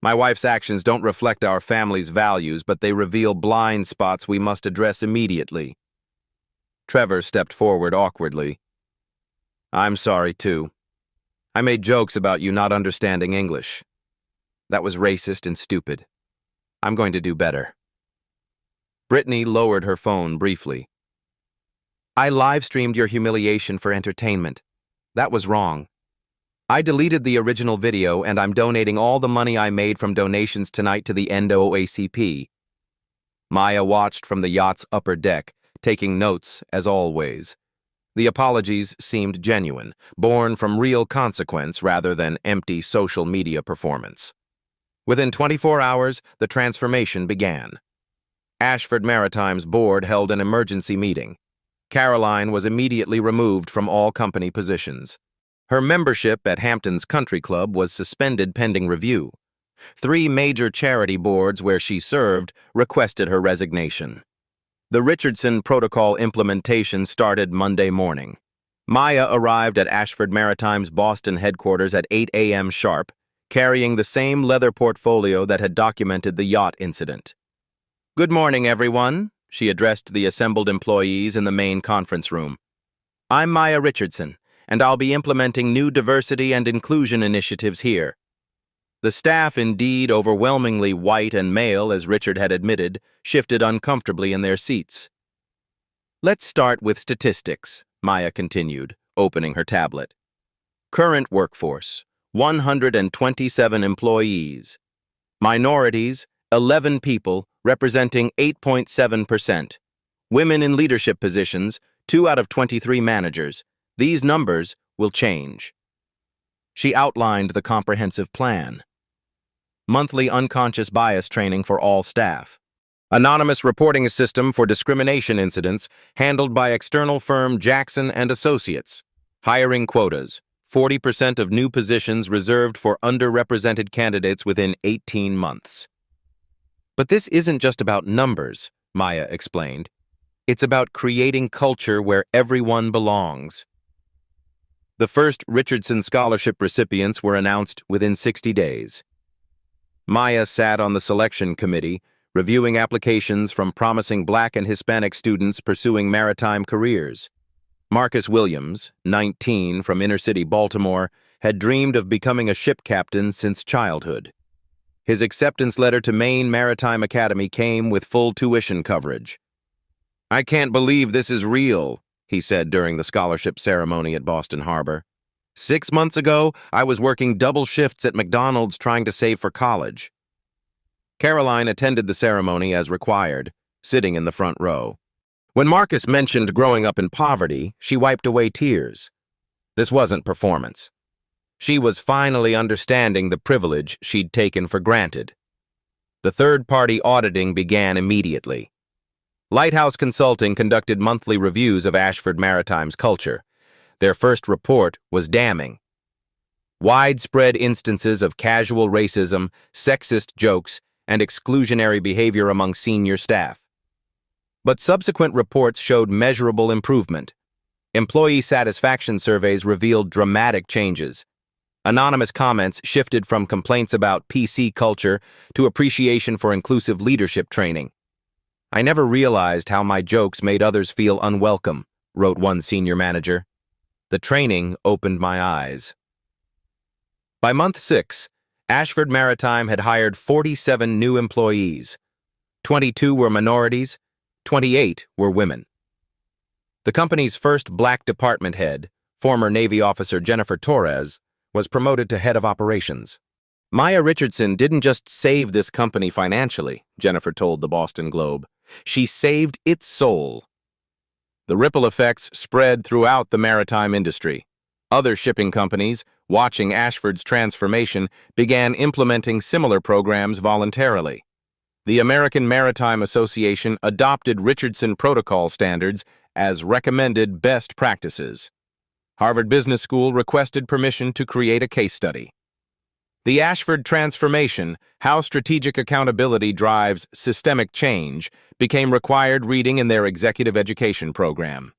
My wife's actions don't reflect our family's values, but they reveal blind spots we must address immediately. Trevor stepped forward awkwardly. I'm sorry, too. I made jokes about you not understanding English. That was racist and stupid. I'm going to do better. Brittany lowered her phone briefly. I live-streamed your humiliation for entertainment. That was wrong. I deleted the original video and I'm donating all the money I made from donations tonight to the NAACP. Maya watched from the yacht's upper deck, taking notes as always. The apologies seemed genuine, born from real consequence rather than empty social media performance. Within 24 hours, the transformation began. Ashford Maritime's board held an emergency meeting. Caroline was immediately removed from all company positions. Her membership at Hampton's Country Club was suspended pending review. 3 major charity boards where she served requested her resignation. The Richardson Protocol implementation started Monday morning. Maya arrived at Ashford Maritime's Boston headquarters at 8 a.m. sharp, carrying the same leather portfolio that had documented the yacht incident. "Good morning, everyone," she addressed the assembled employees in the main conference room. "I'm Maya Richardson, and I'll be implementing new diversity and inclusion initiatives here." The staff, indeed overwhelmingly white and male, as Richard had admitted, shifted uncomfortably in their seats. "Let's start with statistics," Maya continued, opening her tablet. "Current workforce, 127 employees. Minorities, 11 people, representing 8.7%. Women in leadership positions, 2 out of 23 managers. These numbers will change." She outlined the comprehensive plan. Monthly unconscious bias training for all staff. Anonymous reporting system for discrimination incidents handled by external firm Jackson and Associates. Hiring quotas. 40% of new positions reserved for underrepresented candidates within 18 months. "But this isn't just about numbers," Maya explained. "It's about creating culture where everyone belongs." The first Richardson Scholarship recipients were announced within 60 days. Maya sat on the selection committee, reviewing applications from promising Black and Hispanic students pursuing maritime careers. Marcus Williams, 19, from inner-city Baltimore, had dreamed of becoming a ship captain since childhood. His acceptance letter to Maine Maritime Academy came with full tuition coverage. "I can't believe this is real," he said during the scholarship ceremony at Boston Harbor. 6 months ago, I was working double shifts at McDonald's trying to save for college." Caroline attended the ceremony as required, sitting in the front row. When Marcus mentioned growing up in poverty, she wiped away tears. This wasn't performance. She was finally understanding the privilege she'd taken for granted. The third-party auditing began immediately. Lighthouse Consulting conducted monthly reviews of Ashford Maritime's culture. Their first report was damning. Widespread instances of casual racism, sexist jokes, and exclusionary behavior among senior staff. But subsequent reports showed measurable improvement. Employee satisfaction surveys revealed dramatic changes. Anonymous comments shifted from complaints about PC culture to appreciation for inclusive leadership training. "I never realized how my jokes made others feel unwelcome," wrote one senior manager. "The training opened my eyes." By month 6, Ashford Maritime had hired 47 new employees. 22 were minorities, 28 were women. The company's first Black department head, former Navy officer Jennifer Torres, was promoted to head of operations. "Maya Richardson didn't just save this company financially," Jennifer told the Boston Globe. "She saved its soul." The ripple effects spread throughout the maritime industry. Other shipping companies, watching Ashford's transformation, began implementing similar programs voluntarily. The American Maritime Association adopted Richardson Protocol standards as recommended best practices. Harvard Business School requested permission to create a case study. The Ashford Transformation, How Strategic Accountability Drives Systemic Change, became required reading in their executive education program.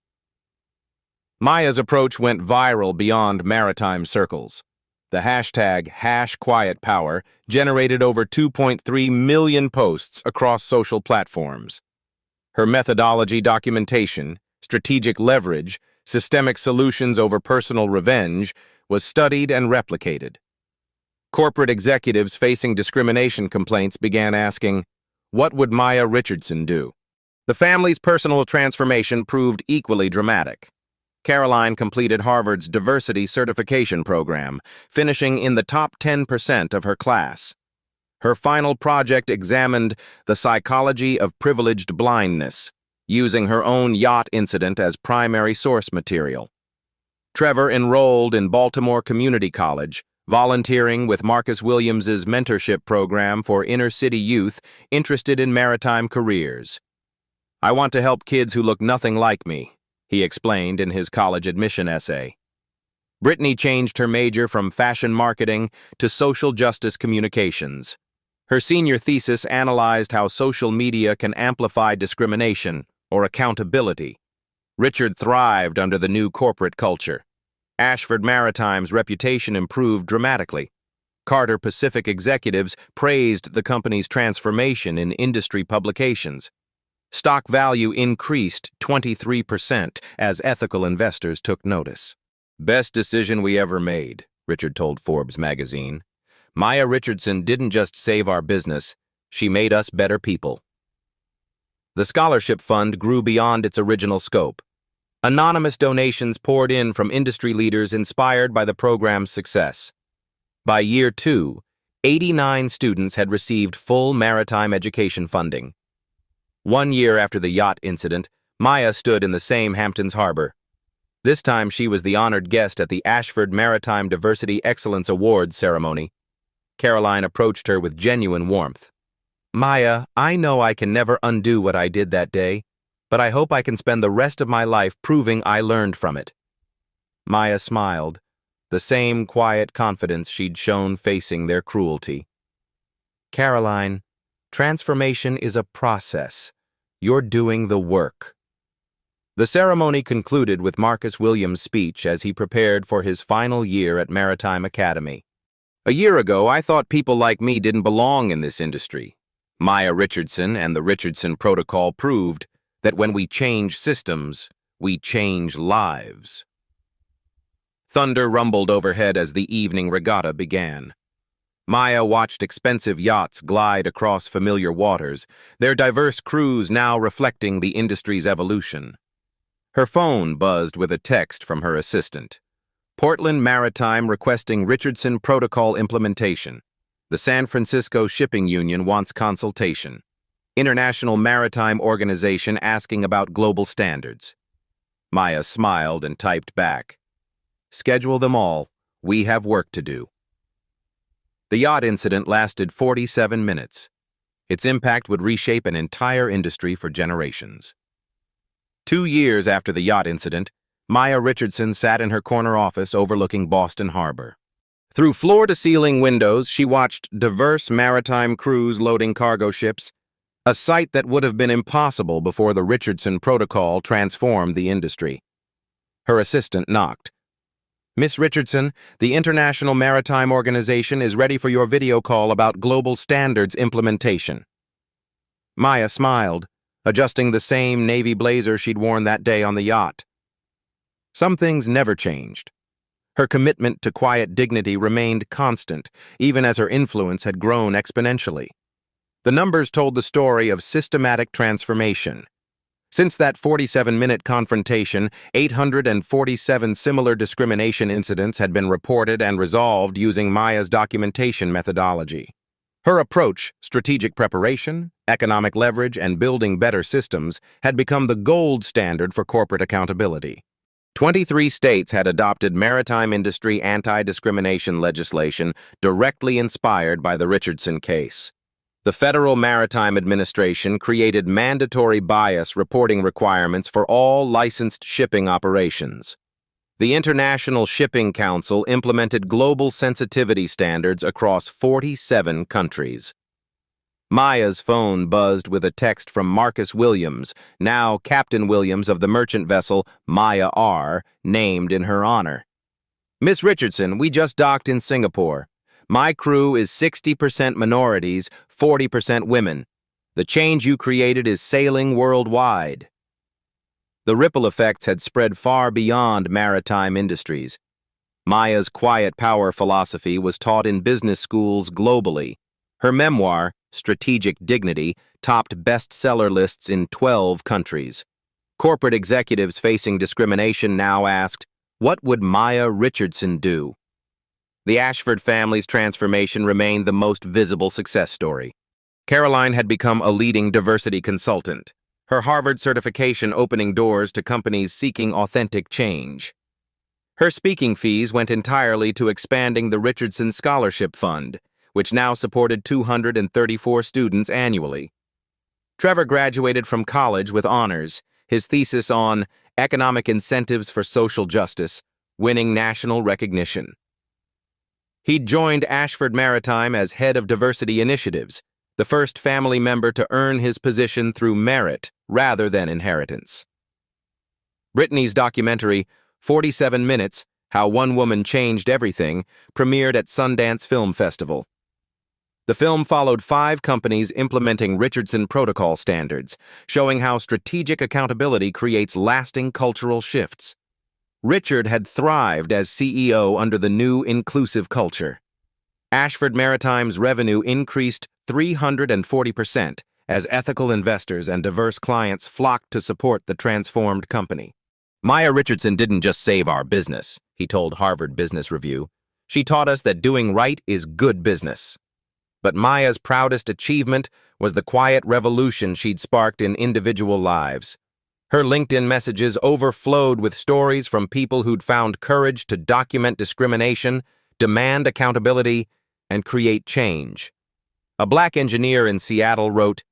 Maya's approach went viral beyond maritime circles. The hashtag #QuietPower generated over 2.3 million posts across social platforms. Her methodology documentation, strategic leverage, systemic solutions over personal revenge was studied and replicated. Corporate executives facing discrimination complaints began asking, what would Maya Richardson do? The family's personal transformation proved equally dramatic. Caroline completed Harvard's diversity certification program, finishing in the top 10% of her class. Her final project examined the psychology of privileged blindness, using her own yacht incident as primary source material. Trevor enrolled in Baltimore Community College, volunteering with Marcus Williams's mentorship program for inner-city youth interested in maritime careers. "I want to help kids who look nothing like me," he explained in his college admission essay. Brittany changed her major from fashion marketing to social justice communications. Her senior thesis analyzed how social media can amplify discrimination or accountability. Richard thrived under the new corporate culture. Ashford Maritime's reputation improved dramatically. Carter Pacific executives praised the company's transformation in industry publications. Stock value increased 23% as ethical investors took notice. "Best decision we ever made," Richard told Forbes magazine. "Maya Richardson didn't just save our business, she made us better people." The scholarship fund grew beyond its original scope. Anonymous donations poured in from industry leaders inspired by the program's success. By year 2, 89 students had received full maritime education funding. 1 year after the yacht incident, Maya stood in the same Hamptons Harbor. This time she was the honored guest at the Ashford Maritime Diversity Excellence Awards ceremony. Caroline approached her with genuine warmth. "Maya, I know I can never undo what I did that day, but I hope I can spend the rest of my life proving I learned from it." Maya smiled, the same quiet confidence she'd shown facing their cruelty. "Caroline, transformation is a process. You're doing the work." The ceremony concluded with Marcus Williams' speech as he prepared for his final year at Maritime Academy. "A year ago, I thought people like me didn't belong in this industry. Maya Richardson and the Richardson Protocol proved that when we change systems, we change lives." Thunder rumbled overhead as the evening regatta began. Maya watched expensive yachts glide across familiar waters, their diverse crews now reflecting the industry's evolution. Her phone buzzed with a text from her assistant. "Portland Maritime requesting Richardson Protocol implementation. The San Francisco Shipping Union wants consultation. International Maritime Organization asking about global standards." Maya smiled and typed back, "Schedule them all. We have work to do." The yacht incident lasted 47 minutes. Its impact would reshape an entire industry for generations. 2 years after the yacht incident, Maya Richardson sat in her corner office overlooking Boston Harbor. Through floor-to-ceiling windows, she watched diverse maritime crews loading cargo ships, a sight that would have been impossible before the Richardson Protocol transformed the industry. Her assistant knocked. "Miss Richardson, the International Maritime Organization is ready for your video call about global standards implementation." Maya smiled, adjusting the same navy blazer she'd worn that day on the yacht. Some things never changed. Her commitment to quiet dignity remained constant, even as her influence had grown exponentially. The numbers told the story of systematic transformation. Since that 47-minute confrontation, 847 similar discrimination incidents had been reported and resolved using Maya's documentation methodology. Her approach, strategic preparation, economic leverage, and building better systems, had become the gold standard for corporate accountability. 23 states had adopted maritime industry anti-discrimination legislation directly inspired by the Richardson case. The Federal Maritime Administration created mandatory bias reporting requirements for all licensed shipping operations. The International Shipping Council implemented global sensitivity standards across 47 countries. Maya's phone buzzed with a text from Marcus Williams, now Captain Williams of the merchant vessel Maya R., named in her honor. "Miss Richardson, we just docked in Singapore. My crew is 60% minorities, 40% women. The change you created is sailing worldwide." The ripple effects had spread far beyond maritime industries. Maya's quiet power philosophy was taught in business schools globally. Her memoir, Strategic Dignity, topped bestseller lists in 12 countries. Corporate executives facing discrimination now asked, what would Maya Richardson do? The Ashford family's transformation remained the most visible success story. Caroline had become a leading diversity consultant, her Harvard certification opening doors to companies seeking authentic change. Her speaking fees went entirely to expanding the Richardson Scholarship Fund, which now supported 234 students annually. Trevor graduated from college with honors, his thesis on economic incentives for social justice, winning national recognition. He'd joined Ashford Maritime as head of diversity initiatives, the first family member to earn his position through merit rather than inheritance. Brittany's documentary, 47 Minutes, How One Woman Changed Everything, premiered at Sundance Film Festival. The film followed 5 companies implementing Richardson Protocol standards, showing how strategic accountability creates lasting cultural shifts. Richard had thrived as CEO under the new inclusive culture. Ashford Maritime's revenue increased 340% as ethical investors and diverse clients flocked to support the transformed company. Maya Richardson didn't just save our business, he told Harvard Business Review. She taught us that doing right is good business. But Maya's proudest achievement was the quiet revolution she'd sparked in individual lives. Her LinkedIn messages overflowed with stories from people who'd found courage to document discrimination, demand accountability, and create change. A black engineer in Seattle wrote,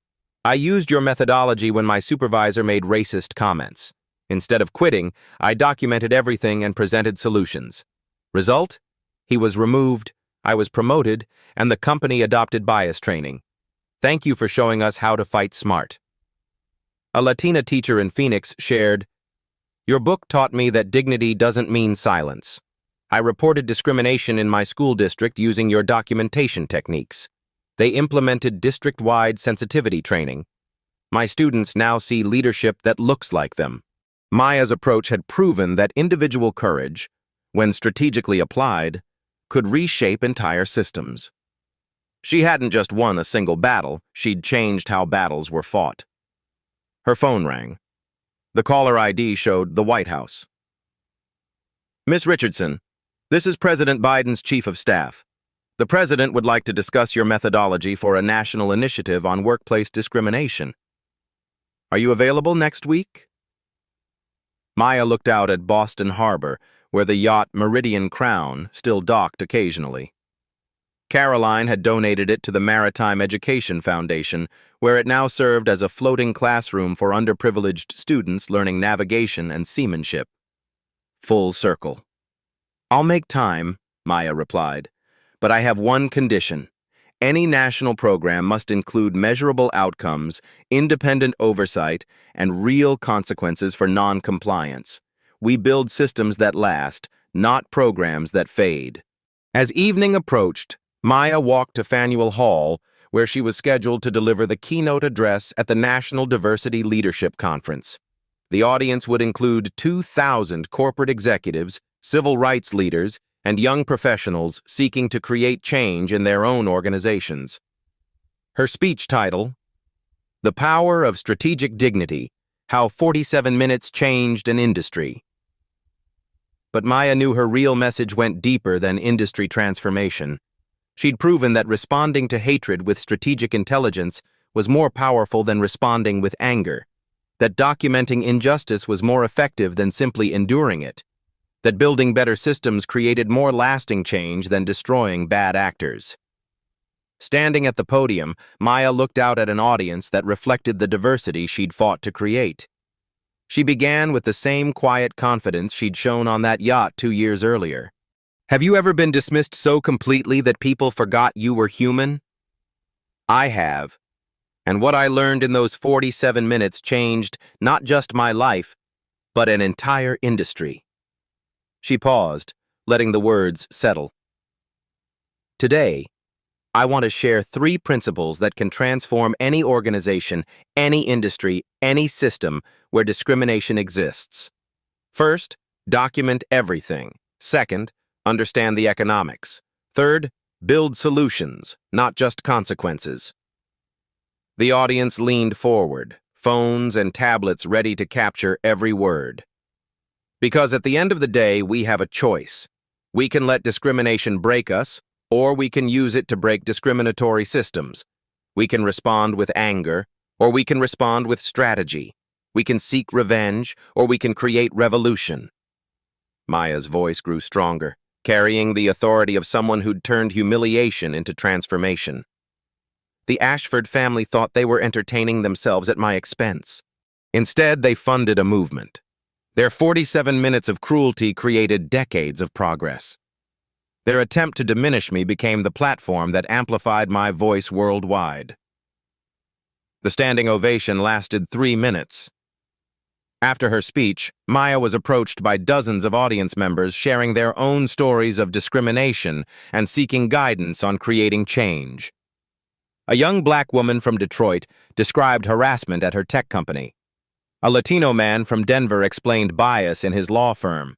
"I used your methodology when my supervisor made racist comments. Instead of quitting, I documented everything and presented solutions. Result? He was removed, I was promoted, and the company adopted bias training. Thank you for showing us how to fight smart." A Latina teacher in Phoenix shared, "Your book taught me that dignity doesn't mean silence. I reported discrimination in my school district using your documentation techniques. They implemented district-wide sensitivity training. My students now see leadership that looks like them." Maya's approach had proven that individual courage, when strategically applied, could reshape entire systems. She hadn't just won a single battle, she'd changed how battles were fought. Her phone rang. The caller ID showed the White House. "Miss Richardson, this is President Biden's Chief of Staff. The President would like to discuss your methodology for a national initiative on workplace discrimination. Are you available next week?" Maya looked out at Boston Harbor, where the yacht Meridian Crown still docked occasionally. Caroline had donated it to the Maritime Education Foundation, where it now served as a floating classroom for underprivileged students learning navigation and seamanship. Full circle. "I'll make time," Maya replied, "but I have one condition. Any national program must include measurable outcomes, independent oversight, and real consequences for non-compliance. We build systems that last, not programs that fade." As evening approached, Maya walked to Faneuil Hall, where she was scheduled to deliver the keynote address at the National Diversity Leadership Conference. The audience would include 2,000 corporate executives, civil rights leaders, and young professionals seeking to create change in their own organizations. Her speech title, "The Power of Strategic Dignity: How 47 Minutes Changed an Industry." But Maya knew her real message went deeper than industry transformation. She'd proven that responding to hatred with strategic intelligence was more powerful than responding with anger, that documenting injustice was more effective than simply enduring it, that building better systems created more lasting change than destroying bad actors. Standing at the podium, Maya looked out at an audience that reflected the diversity she'd fought to create. She began with the same quiet confidence she'd shown on that yacht 2 years earlier. "Have you ever been dismissed so completely that people forgot you were human? I have. And what I learned in those 47 minutes changed not just my life, but an entire industry." She paused, letting the words settle. Today, I want to share 3 principles that can transform any organization, any industry, any system where discrimination exists. First, document everything. Second, understand the economics. Third, build solutions, not just consequences. The audience leaned forward, phones and tablets ready to capture every word. Because at the end of the day, we have a choice. We can let discrimination break us, or we can use it to break discriminatory systems. We can respond with anger, or we can respond with strategy. We can seek revenge, or we can create revolution. Maya's voice grew stronger, carrying the authority of someone who'd turned humiliation into transformation. The Ashford family thought they were entertaining themselves at my expense. Instead, they funded a movement. Their 47 minutes of cruelty created decades of progress. Their attempt to diminish me became the platform that amplified my voice worldwide. The standing ovation lasted 3 minutes. After her speech, Maya was approached by dozens of audience members sharing their own stories of discrimination and seeking guidance on creating change. A young black woman from Detroit described harassment at her tech company. A Latino man from Denver explained bias in his law firm.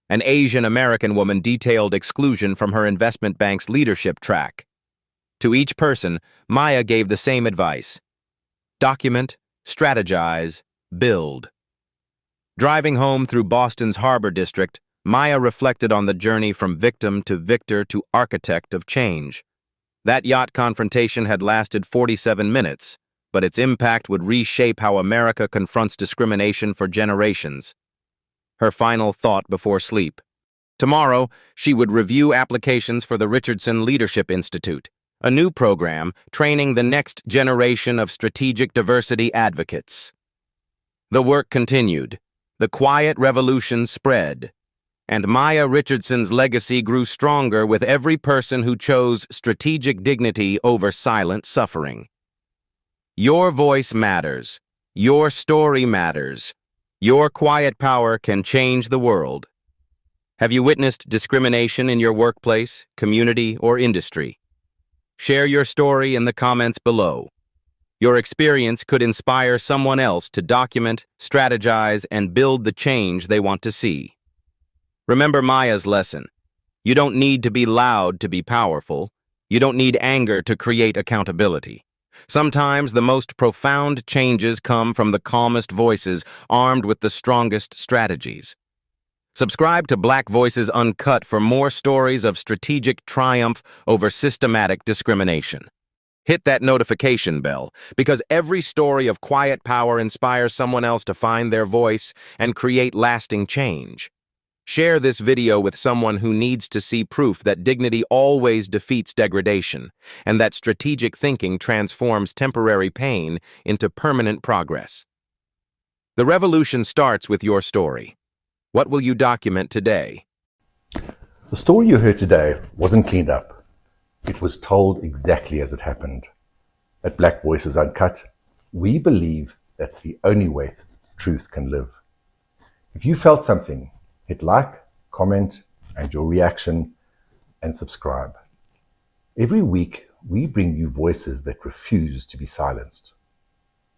An Asian American woman detailed exclusion from her investment bank's leadership track. To each person, Maya gave the same advice: document, strategize, build. Driving home through Boston's Harbor District, Maya reflected on the journey from victim to victor to architect of change. That yacht confrontation had lasted 47 minutes, but its impact would reshape how America confronts discrimination for generations. Her final thought before sleep. Tomorrow, she would review applications for the Richardson Leadership Institute, a new program training the next generation of strategic diversity advocates. The work continued. The quiet revolution spread, and Maya Richardson's legacy grew stronger with every person who chose strategic dignity over silent suffering. Your voice matters. Your story matters. Your quiet power can change the world. Have you witnessed discrimination in your workplace, community, or industry? Share your story in the comments below. Your experience could inspire someone else to document, strategize, and build the change they want to see. Remember Maya's lesson. You don't need to be loud to be powerful. You don't need anger to create accountability. Sometimes the most profound changes come from the calmest voices armed with the strongest strategies. Subscribe to Black Voices Uncut for more stories of strategic triumph over systematic discrimination. Hit that notification bell, because every story of quiet power inspires someone else to find their voice and create lasting change. Share this video with someone who needs to see proof that dignity always defeats degradation, and that strategic thinking transforms temporary pain into permanent progress. The revolution starts with your story. What will you document today? The story you heard today wasn't cleaned up. It was told exactly as it happened. At Black Voices Uncut, we believe that's the only way truth can live. If you felt something, hit like, comment, and your reaction, and subscribe. Every week, we bring you voices that refuse to be silenced.